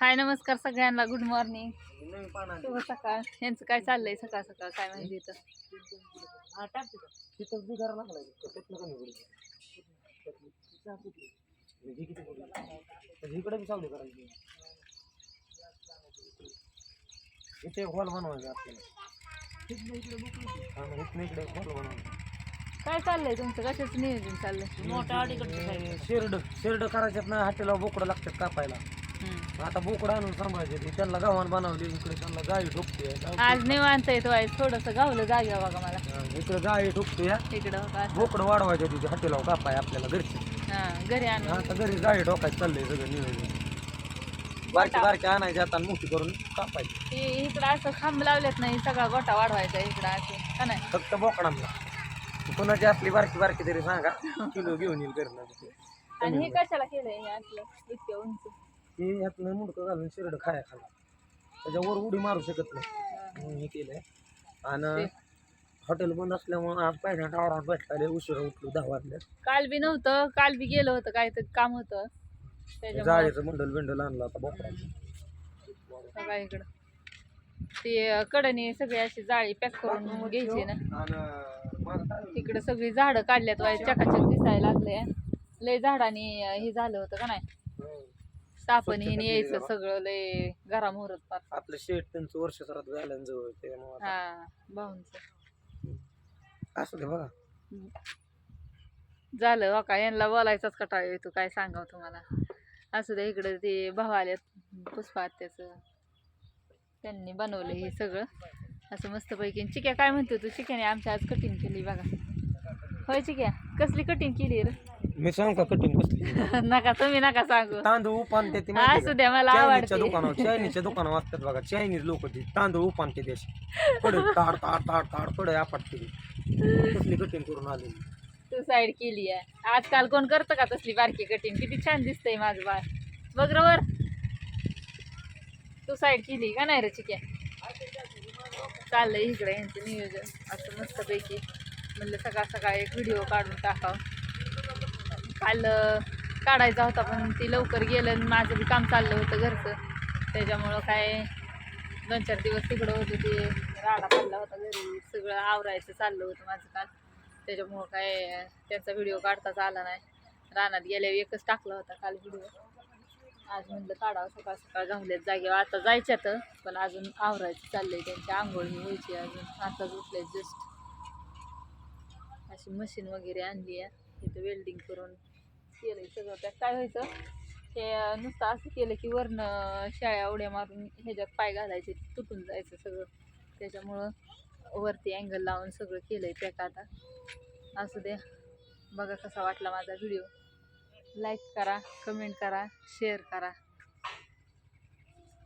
हाय नमस्कार सगळ्यांना, good morning, शुभ सकाळ. यांचं काय चाललंय सकाळ सकाळ काय माहिती इथं. इथे हॉल बनवायचा आपल्याला. काय चाललंय तुमचं, कशाचं नियोजन चाललंय? मोठा अडीकडे शेरड करायच्यात ना, हाटेला बोकडं लागतात कापायला. आता बोकडं आणून सांभाळायचे, त्यांना गावान बनवली. इकडे त्यांना गाई ठोकते. आज निवांत येतो आहे, थोडस गावलं जाग्या बघा मला. इकडे गाई ठोकते, इकडं बोकडं वाढवायचे तिथे हाटेला कापाय आपल्याला घरची. घरी आणून आता घरी गाई ठोकायचं चाललंय सगळं नियोजन. बारकी बारकी आणायची आता मोठी करून कापायची. इकडं असं खांब लावलेत नाही, सगळा गोटा वाढवायचा इकडं असं का नाही. फक्त बोकडांना कोणाची असली बारकी बारकी तरी सांगा, किलो घेऊन येईल करणं. आणि हे कशाला केलंय हे असलं इतक्या उंच? हे यातलं मुडकं घालून शिरड खाया खाला, त्याच्यावर उडी मारू शकत नाही म्हणून हे केलंय. आणि हॉटेल बंद असल्यामुळे आज पहिल्या टावरात बसला, उशिरा उठलो 10 वाजल्या. काल बी नव्हतं, काल बी गेलं होतं, काहीतरी काम होतं त्याच्यामुळे. जाळीचं मंडल आणलं आता बोकडाचं. बघा इकडं ते कडणी सगळी अशी जाळी पॅक करून घ्यायची ना. इकडं सगळी झाडं काढल्यात, वाय चकाचक दिसायला लागले. लय झाडांनी हे झालं होतं का नाही, सापण हे यायचं सगळं, लय गरम होत पार. आपलं शेट त्यांचं वर्ष सरात झालं जवळ, त्यामुळे हा भाऊंच असं ते बघा झालं. का यांना बोलायचाच कटाळ येतो, काय सांगावं तुम्हाला. असू द्या. इकडं ते भाऊ आल्यात पुष्पा त्याचं, त्यांनी बनवलं हे सगळं असं मस्तपैकी. चिक्या काय म्हणतो तू? चिक्याने आमच्या आज कटिंग केली बघा. होय चिक्या, कसली कटिंग केली रे? मी सांग का कटिंग कसली? नका तुम्ही नका सांगू. तांदूळ उपान ते असू द्या, मला आवडते. चायनीजच्या दुकानावर वाचतात बघा, चायनीज लोक ते तांदूळ उपान ते देश पडे ताड ताड ताड ताड पडे आपटते. कसली कटिंग करून आलेली. तू साईड केली आहे. आजकाल कोण करतं का तसली बारकी कटिंग? किती छान दिसतंय माझं बाळ, बघ रवर. तू साईड केली का नाही रे चिक्या? चाललंय इकडे यांचं नियोजन असं मस्तपैकी. म्हणलं सकाळ सकाळ एक व्हिडिओ काढून टाकावं. काल काढायचा होता पण ती लवकर गेलं आणि माझं बी काम चाललं होतं घरचं, त्याच्यामुळं काय 2-4 दिवस तिकडं होतं. ते राडा पडला होता घरी, सगळं आवरायचं चाललं होतं माझं काल, त्याच्यामुळं काय त्यांचा व्हिडिओ काढताच आला नाही. रानात गेल्यावर एकच टाकला होता काल व्हिडिओ. आज म्हणलं काढावं सकाळ सकाळ, गावल्यात जागेवर. आता जायच्यात पण अजून आवरायचं चाललंय, त्यांची आंघोळ व्हायची अजून. आताच उठले जस्ट. अशी मशीन वगैरे आणली आहे, तिथं वेल्डिंग करून केलंय सगळं. त्यात काय व्हायचं, हे नुसतं असं केलं की वरनं शाळ्या उड्या मारून ह्याच्यात पाय घालायचे, तुटून जायचं सगळं. त्याच्यामुळं वरती अँगल लावून सगळं केलंय पॅक आता. असू द्या. बघा कसा वाटला माझा व्हिडिओ. लाईक करा, कमेंट करा, शेअर करा.